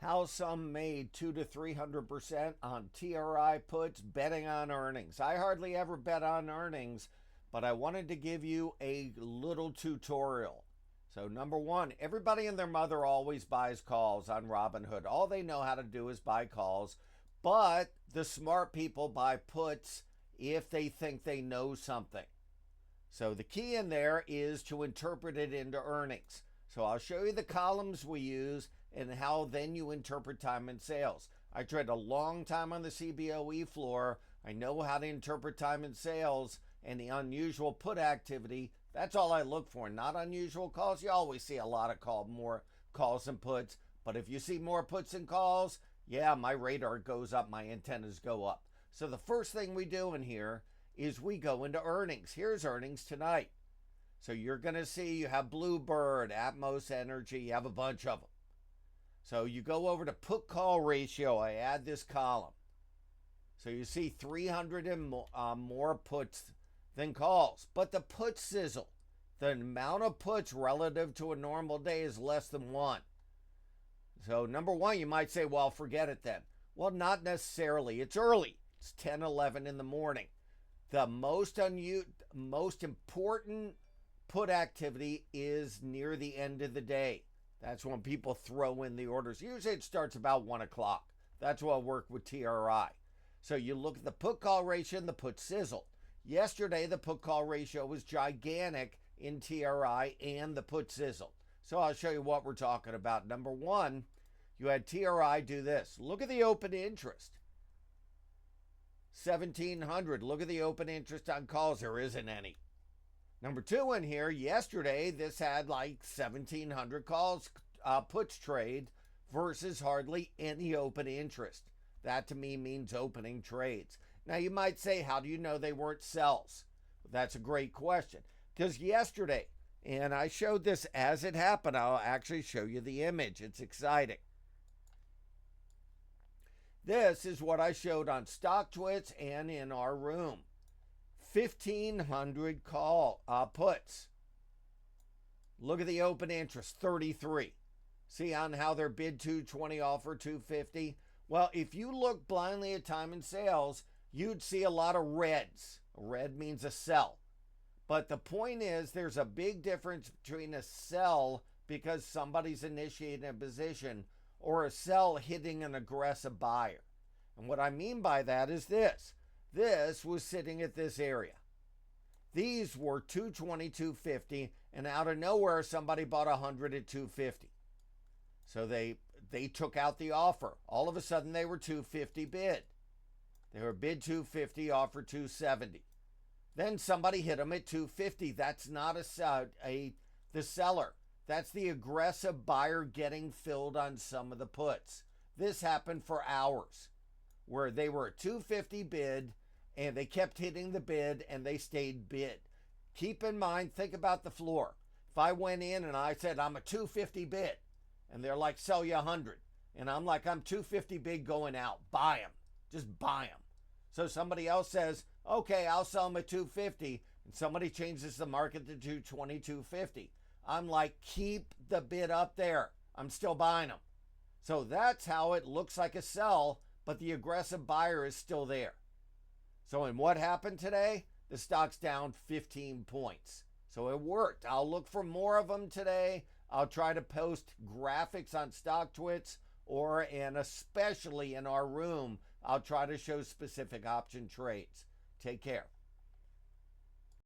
How some made 200 to 300% on TRI puts betting on earnings. I hardly ever bet on earnings, but I wanted to give you a little tutorial. So, number one, everybody and their mother always buys calls on Robinhood. All they know how to do is buy calls, but the smart people buy puts if they think they know something. So, the key in there is to interpret it into earnings. So I'll show you the columns we use and how then you interpret time and sales. I trade a long time on the CBOE floor. I know how to interpret time and sales and the unusual put activity. That's all I look for, not unusual calls. You always see a lot of more calls and puts. But if you see more puts and calls, yeah, my radar goes up, my antennas go up. So the first thing we do in here is we go into earnings. Here's earnings tonight. So you're going to see you have Bluebird, Atmos Energy, you have a bunch of them. So you go over to put call ratio. I add this column. So you see 300 and more puts than calls. But the put sizzle, the amount of puts relative to a normal day is less than one. So number one, you might say, well, forget it then. Well, not necessarily. It's early. It's 10, 11 in the morning. The most important put activity is near the end of the day. That's when people throw in the orders. Usually it starts about 1 o'clock. That's what I work with TRI. So you look at the put call ratio and the put sizzle. Yesterday, the put call ratio was gigantic in TRI and the put sizzle. So I'll show you what we're talking about. Number one, you had TRI do this. Look at the open interest. 1,700. Look at the open interest on calls. There isn't any. Number two in here, yesterday, this had like 1,700 calls, puts trade versus hardly any open interest. That to me means opening trades. Now you might say, how do you know they weren't sells? That's a great question. Because yesterday, and I showed this as it happened, I'll actually show you the image. It's exciting. This is what I showed on StockTwits and in our room. 1,500 call puts. Look at the open interest, 33. See on how they're bid 220, offer 250? Well, if you look blindly at time and sales, you'd see a lot of reds. A red means a sell. But the point is, there's a big difference between a sell because somebody's initiating a position or a sell hitting an aggressive buyer. And what I mean by that is this. This was sitting at this area. These were 220, 250, and out of nowhere, somebody bought 100 at 250. So they took out the offer. All of a sudden, they were 250 bid. They were bid 250, offer 270. Then somebody hit them at 250. That's not the seller. That's the aggressive buyer getting filled on some of the puts. This happened for hours, where they were at 250 bid, and they kept hitting the bid, and they stayed bid. Keep in mind, think about the floor. If I went in and I said, I'm a 250 bid, and they're like, sell you 100, and I'm like, I'm 250 bid going out, buy them. Just buy them. So somebody else says, okay, I'll sell them at 250, and somebody changes the market to 220, 250. I'm like, keep the bid up there. I'm still buying them. So that's how it looks like a sell, but the aggressive buyer is still there. So, and what happened today? The stock's down 15 points. So it worked. I'll look for more of them today. I'll try to post graphics on StockTwits, and especially in our room, I'll try to show specific option trades. Take care.